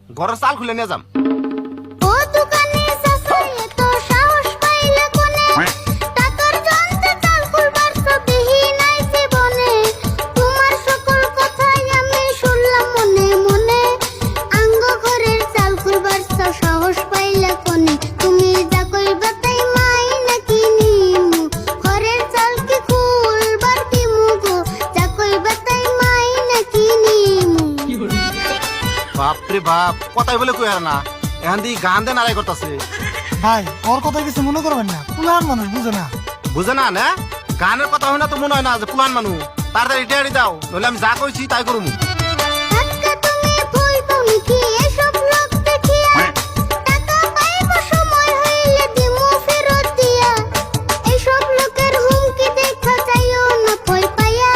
ঘরের চাল খুলে নিয়ে যাম। ও দোকানে সাসাই এত সাহস পাইলে কোনে টাকার জন্যে চাল খুলবার সবিহি নাই জীবনে তোমার সকল কথাই আমি শুনলাম মনে মনে আঙ্গ ঘরের চাল খুলবার সাহস পাইলে কোনে তুমি যা কইবা তাই মাই নাকি নিমু ঘরের চাল কি খুলবার দিমু গো যা কইবা তাই মাই নাকি নিমু বাপরে বাপ, কথাই বলে কই আর না, এখন দিয়ে গান দেন আড়াই করতেছে। ভাই ওর কথা কিছু মনে করবেন না, পুলান মানুষ বুঝে না। বুঝে না না, গানের কথা হয় না তো মনে হয় না যে পুলান মানুষ। তাড়াতাড়ি টেয়ারি দাও, নইলে আমি যা কইছি তাই করবো। টাকা তুমি ভুল পাওনি কি এসব লোক দেখিয়া টাকা পাইব সময় হইলে দিমু ফেরত দিয়া এসব লোকের হুমকি দেখা যাইও না ভয় পাইয়া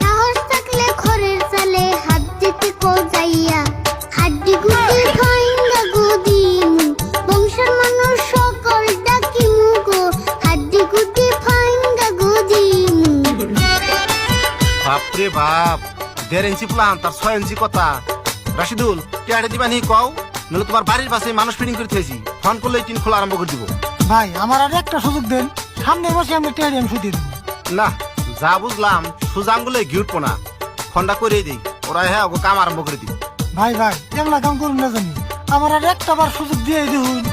সাহস থাকলে ঘরের চালে হাত দিতে কো যাইয়া হাড্ডি গুড্ডি ভাইঙ্গা গো দিমু বংশের মানুষ সকল ডাকিমু গো হাড্ডি গুড্ডি ভাইঙ্গা গো দিমু বাপরে বাপ, 1.5 ইঞ্চি প্লান তার 6 ইঞ্চি কথা। রাশিদুল টেয়ারি দিবা নি কও, নইলে তোমার বাড়ির পাশে মানুষ ফিটিং করে থেছি, ফোন করলে টিন খোলা আরম্ভ করে দিব। ভাই আমার আর একটা সুযোগ দেন, সামনে বসে আমি টেরিয়াম শুধিয়ে দেবো। না, যা বুঝলাম সুজাম গুলো ঘিউটবো না, ফোনটা করে দিই, ওরা হ্যাঁ কাম আরম্ভ করে দিব। ভাই ভাই এমলা কাম করুন না জানি, আমার আর একটা বার সুযোগ দিয়ে দিন।